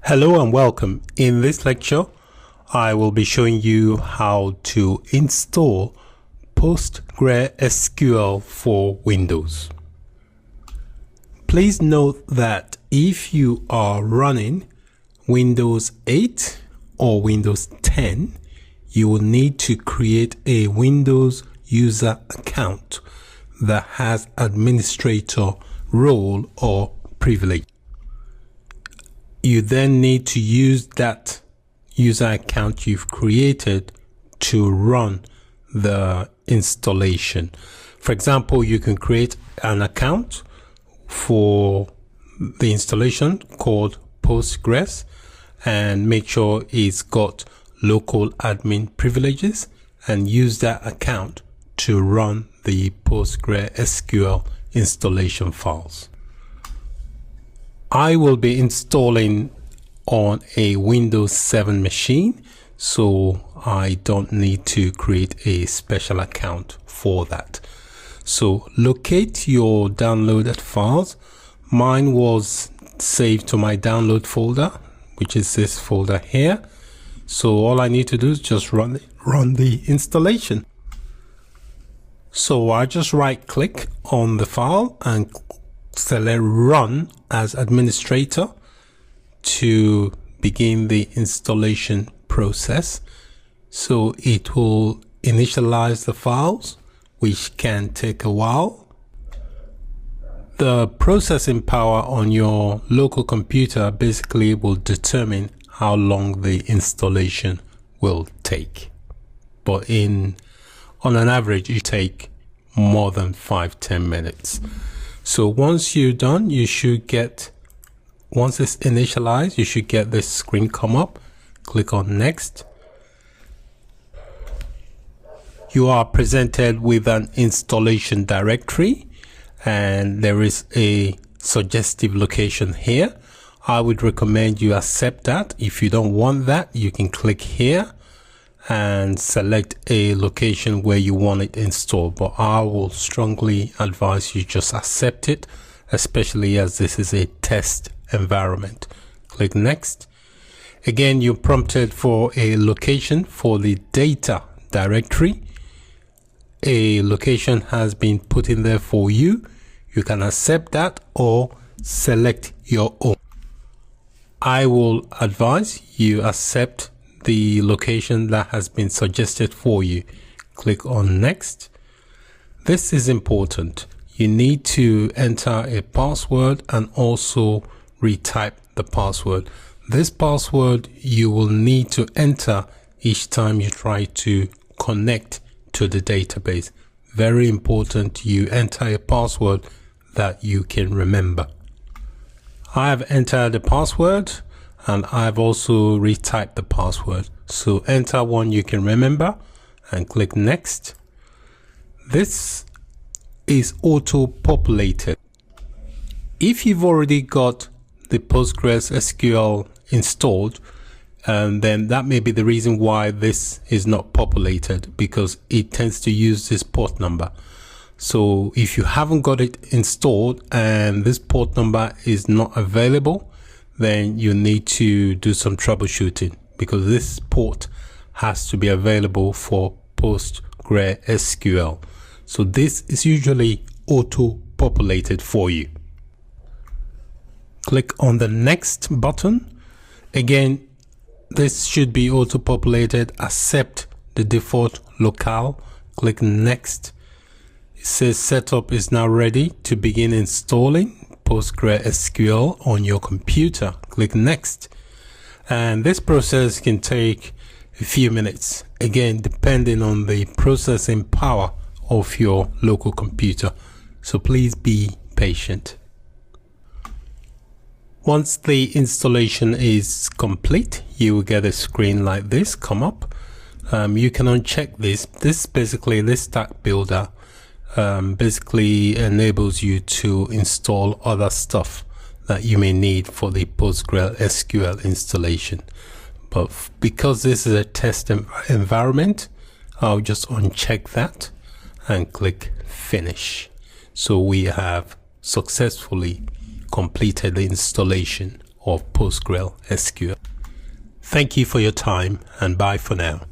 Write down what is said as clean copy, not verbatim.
Hello and welcome. In this lecture, I will be showing you how to install PostgreSQL for Windows. Please note that if you are running Windows 8 or Windows 10, you will need to create a Windows user account that has administrator role or privilege. You then need to use that user account you've created to run the installation. For example, you can create an account for the installation called Postgres and make sure it's got local admin privileges and use that account to run the PostgreSQL installation files. I will be installing on a Windows 7 machine, so I don't need to create a special account for that. So locate your downloaded files. Mine was saved to my download folder, which is this folder here. So all I need to do is just run the installation. So I just right click on the file and select run as administrator to begin the installation process. So it will initialize the files, which can take a while. The processing power on your local computer basically will determine how long the installation will take. But on an average, it take more than 5-10 minutes. So once you're done, you should get, once it's initialized, you should get this screen come up. Click on next. You are presented with an installation directory and there is a suggestive location here. I would recommend you accept that. If you don't want that, you can click here and select a location where you want it installed, but I will strongly advise you just accept it, especially as this is a test environment. Click next. Again, you're prompted for a location for the data directory. A location has been put in there for you. You can accept that or select your own. I will advise you accept the location that has been suggested for you. Click on next. This is important. You need to enter a password and also retype the password. This password you will need to enter each time you try to connect to the database. Very important you enter a password that you can remember. I have entered the password and I've also retyped the password. So enter one you can remember and click next. This is auto-populated. If you've already got the PostgreSQL installed, then that may be the reason why this is not populated, because it tends to use this port number. So if you haven't got it installed and this port number is not available, then you need to do some troubleshooting, because this port has to be available for PostgreSQL. So this is usually auto-populated for you. Click on the next button. Again, this should be auto-populated. Accept the default locale. Click next. It says setup is now ready to begin installing PostgreSQL on your computer. Click next. And this process can take a few minutes, again depending on the processing power of your local computer, so please be patient. Once the installation is complete, you will get a screen like this come up. You can uncheck this. This stack builder basically enables you to install other stuff that you may need for the PostgreSQL installation. But because this is a test environment, I'll just uncheck that and click finish. So we have successfully completed the installation of PostgreSQL. Thank you for your time and bye for now.